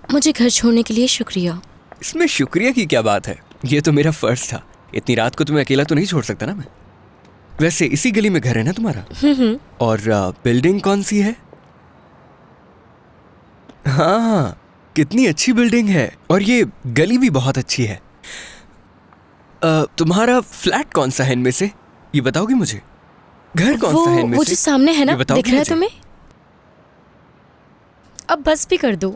मुझे घर छोड़ने के लिए शुक्रिया। इसमें शुक्रिया की क्या बात है, ये तो मेरा फर्ज था। इतनी रात को तुम्हें अकेला तो नहीं छोड़ सकता ना मैं। वैसे इसी गली में घर है ना तुम्हारा? और बिल्डिंग कौन सी है? हाँ, कितनी अच्छी बिल्डिंग है, और ये गली भी बहुत अच्छी है। तुम्हारा फ्लैट कौन सा है इनमें से, ये बताओगे मुझे? घर कौन सा है इनमें वो से? जो सामने है ना, दिख रहा है तुम्हें? अब बस भी कर दो,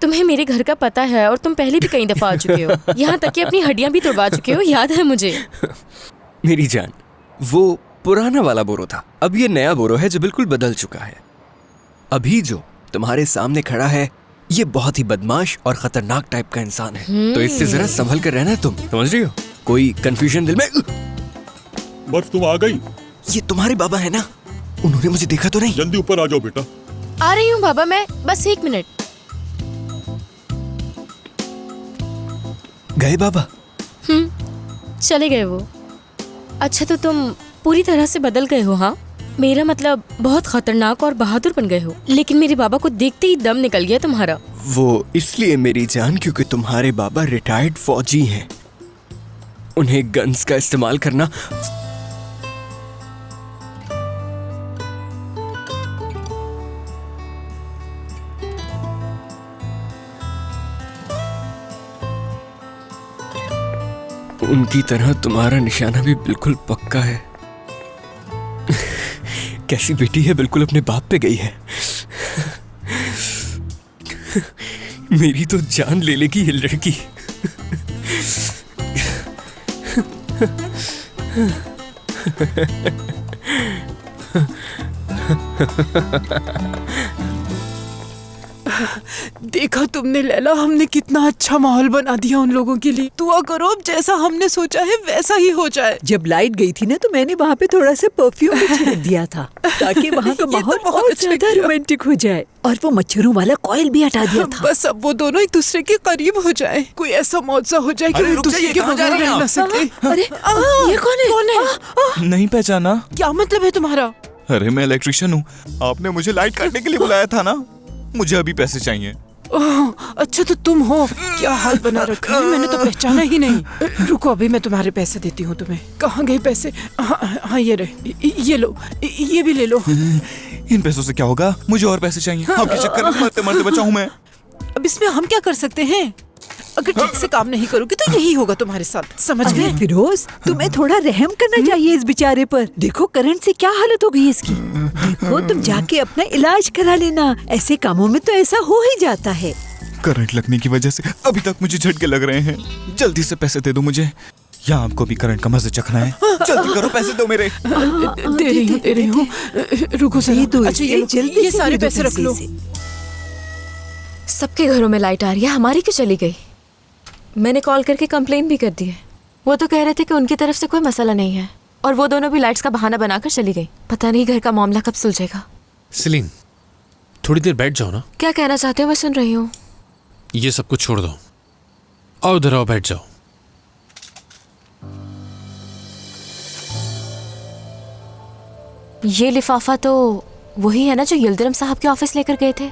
तुम्हें मेरे घर का पता है और तुम पहले भी कई दफा आ चुके हो। यहाँ तक कि अपनी हड्डियां भी तोड़वा चुके हो, याद है मुझे। मेरी जान, वो पुराना वाला बोरो था, अब ये नया बोरो है जो बिल्कुल बदल चुका है। अभी जो तुम्हारे सामने खड़ा है ये बहुत ही बदमाश और खतरनाक टाइप का इंसान है, तो इससे जरा संभल कर रहना। तुम समझ रही हो? कोई कंफ्यूजन दिल में? बर्फ तुम आ गई? ये तुम्हारे बाबा है ना, उन्होंने मुझे देखा तो नहीं? जल्दी ऊपर आ जाओ बेटा। आ रही हूँ बाबा, मैं बस 1 मिनट। गए बाबा? चले गए वो। अच्छा, तो तुम पूरी तरह से बदल गए हो? हाँ, मेरा मतलब बहुत खतरनाक और बहादुर बन गए हो। लेकिन मेरे बाबा को देखते ही दम निकल गया तुम्हारा। वो इसलिए मेरी जान क्योंकि तुम्हारे बाबा रिटायर्ड फौजी हैं। उन्हें गन्स का इस्तेमाल करना उनकी तरह तुम्हारा निशाना भी बिल्कुल पक्का है। कैसी बेटी है, बिल्कुल अपने बाप पे गई है। मेरी तो जान ले लेगी ये लड़की। देखा तुमने लैला, हमने कितना अच्छा माहौल बना दिया उन लोगों के लिए। दुआ करो अब जैसा हमने सोचा है वैसा ही हो जाए। जब लाइट गई थी ना तो मैंने वहाँ पे थोड़ा सा परफ्यूम भी छिड़क दिया था ताकि वहाँ का माहौल और ज्यादा रोमांटिक हो जाए, और वो मच्छरों वाला कॉइल भी हटा दिया था। बस अब वो दोनों एक दूसरे के करीब हो जाए, कोई ऐसा मौजा हो जाए कि वो एक दूसरे के बगैर रह ना सके। अरे ये कौन है? नहीं पहचाना? क्या मतलब है तुम्हारा? अरे मैं इलेक्ट्रिशियन हूँ, आपने मुझे लाइट काटने के लिए बुलाया था ना, मुझे अभी पैसे चाहिए। ओह, अच्छा तो तुम हो। क्या हाल बना रखा है, मैंने तो पहचाना ही नहीं। रुको, अभी मैं तुम्हारे पैसे देती हूँ तुम्हें। कहाँ गए पैसे? हाँ ये रहे, ये लो, ये भी ले लो। इन पैसों से क्या होगा, मुझे और पैसे चाहिए। आपके चक्कर में मरते मरते बचा हूँ मैं। अब इसमें हम क्या कर सकते हैं? अगर ठीक से काम नहीं करोगे तो यही होगा तुम्हारे साथ, समझ गए? फिरोज, तुम्हें थोड़ा रहम करना चाहिए इस बेचारे पर। देखो करंट से क्या हालत हो गई इसकी। देखो तुम जाके अपना इलाज करा लेना, ऐसे कामों में तो ऐसा हो ही जाता है। करंट लगने की वजह से अभी तक मुझे झटके लग रहे हैं। जल्दी से पैसे दे दो मुझे, या आपको भी करंट का मजे चखना है? जल्दी करो, पैसे दो मेरे। दे रही हूँ। रुको जरा। अच्छा ये सारे पैसे रख लो। सबके घरों में लाइट आ रही है, हमारी क्यों चली गई? मैंने कॉल करके कंप्लेन भी कर दी है। वो तो कह रहे थे कि उनकी तरफ से कोई मसला नहीं है, और वो दोनों भी लाइट्स का बहाना बनाकर चली गई। पता नहीं घर का मामला कब सुलझेगा। सलीम, थोड़ी देर बैठ जाओ ना। क्या कहना चाहते हो? मैं सुन रही हूँ। ये सब कुछ छोड़ दो, आओ इधर आओ, बैठ जाओ। ये लिफाफा तो वही है ना जो यिल्दिरम साहब के ऑफिस लेकर गए थे?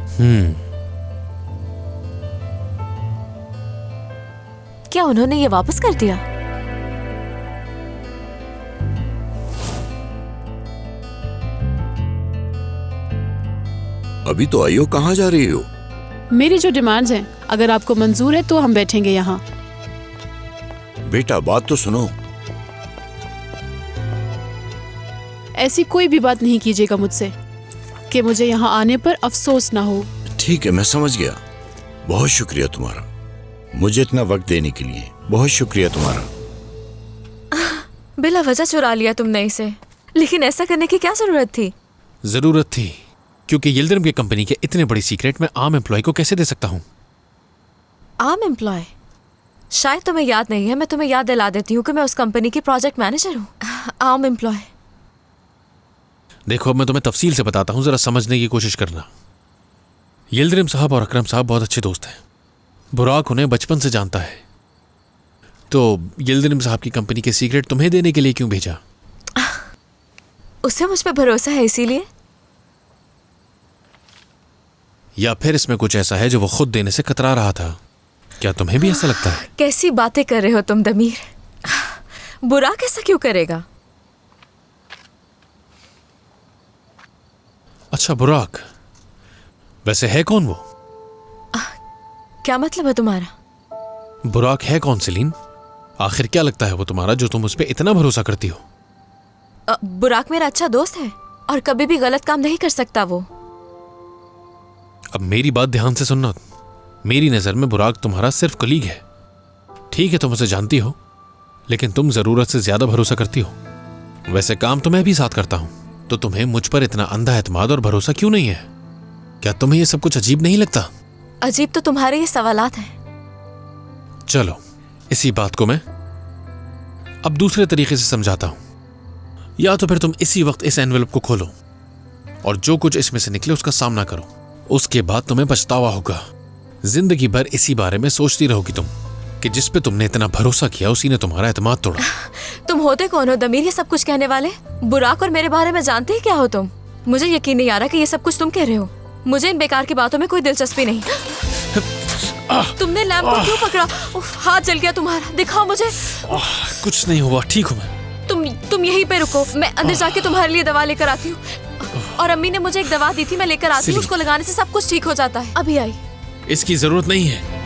क्या उन्होंने ये वापस कर दिया? अभी तो आई हो, कहाँ जा रही हो? मेरी जो डिमांड्स हैं, अगर आपको मंजूर है तो हम बैठेंगे यहाँ। बेटा बात तो सुनो। ऐसी कोई भी बात नहीं कीजिएगा मुझसे कि मुझे यहाँ आने पर अफसोस ना हो। ठीक है, मैं समझ गया। बहुत शुक्रिया तुम्हारा, मुझे इतना वक्त देने के लिए बहुत शुक्रिया तुम्हारा। बिला वजह चुरा लिया तुमने इसे, लेकिन ऐसा करने की क्या जरूरत थी? जरूरत थी क्योंकि यिल्दिरम की कंपनी के इतने बड़ी सीक्रेट मैं आम एम्प्लॉय को कैसे दे सकता हूँ? आम एम्प्लॉय? शायद तुम्हें याद नहीं है, मैं तुम्हें याद दिला देती हूँ कि मैं उस कंपनी की प्रोजेक्ट मैनेजर हूँ। आम एम्प्लॉय। देखो, अब मैं तुम्हें तफसील से बताता हूँ, जरा समझने की कोशिश करना। यिल्दिरम साहब और अकरम साहब बहुत अच्छे दोस्त हैं। बुराक उन्हें बचपन से जानता है, तो यिल्दिरम साहब की कंपनी के सीक्रेट तुम्हें देने के लिए क्यों भेजा? उसे मुझ पर भरोसा है इसीलिए। या फिर इसमें कुछ ऐसा है जो वो खुद देने से कतरा रहा था? क्या तुम्हें भी ऐसा लगता है? कैसी बातें कर रहे हो तुम दमीर? बुराक ऐसा क्यों करेगा? अच्छा बुराक, वैसे है कौन वो? क्या मतलब है तुम्हारा? बुराक है कौन सेलिन? आखिर क्या लगता है वो तुम्हारा जो तुम उस पर इतना भरोसा करती हो? बुराक मेरा अच्छा दोस्त है और कभी भी गलत काम नहीं कर सकता वो। अब मेरी बात ध्यान से सुनना। मेरी नजर में बुराक तुम्हारा सिर्फ कलीग है। ठीक है, तुम उसे जानती हो, लेकिन तुम जरूरत से ज्यादा भरोसा करती हो। वैसे काम तो मैं भी साथ करता हूं, तो तुम्हें मुझ पर इतना अंधा एतमाद और भरोसा क्यों नहीं है? क्या तुम्हें ये सब कुछ अजीब नहीं लगता? अजीब तो तुम्हारे ये सवालात हैं। चलो, इसी बात को मैं अब दूसरे तरीके से समझाता हूं। या तो फिर तुम इसी वक्त इस एनवेलप को खोलो और जो कुछ इसमें से निकले उसका सामना करो। उसके बाद तुम्हें पछतावा होगा। जिंदगी भर इसी बारे में सोचती रहोगी तुम कि जिस पे तुमने इतना भरोसा किया उसी ने तुम्हारा एतमाद तोड़ा। तुम होते कौन हो दमीर ये सब कुछ कहने वाले? बुराक और मेरे बारे में जानते ही क्या हो तुम? मुझे यकीन नहीं आ रहा कि ये सब कुछ तुम कह रहे हो। मुझे इन बेकार की बातों में कोई दिलचस्पी नहीं। तुमने लैंप को क्यों पकड़ा? उफ, हाथ जल गया तुम्हारा। दिखाओ मुझे। कुछ नहीं हुआ, ठीक हूं मैं। तुम यहीं पे रुको, मैं अंदर जाके तुम्हारे लिए दवा लेकर आती हूँ। और अम्मी ने मुझे एक दवा दी थी, मैं लेकर आती हूँ। उसको लगाने से सब कुछ ठीक हो जाता है। अभी आई। इसकी जरूरत नहीं है।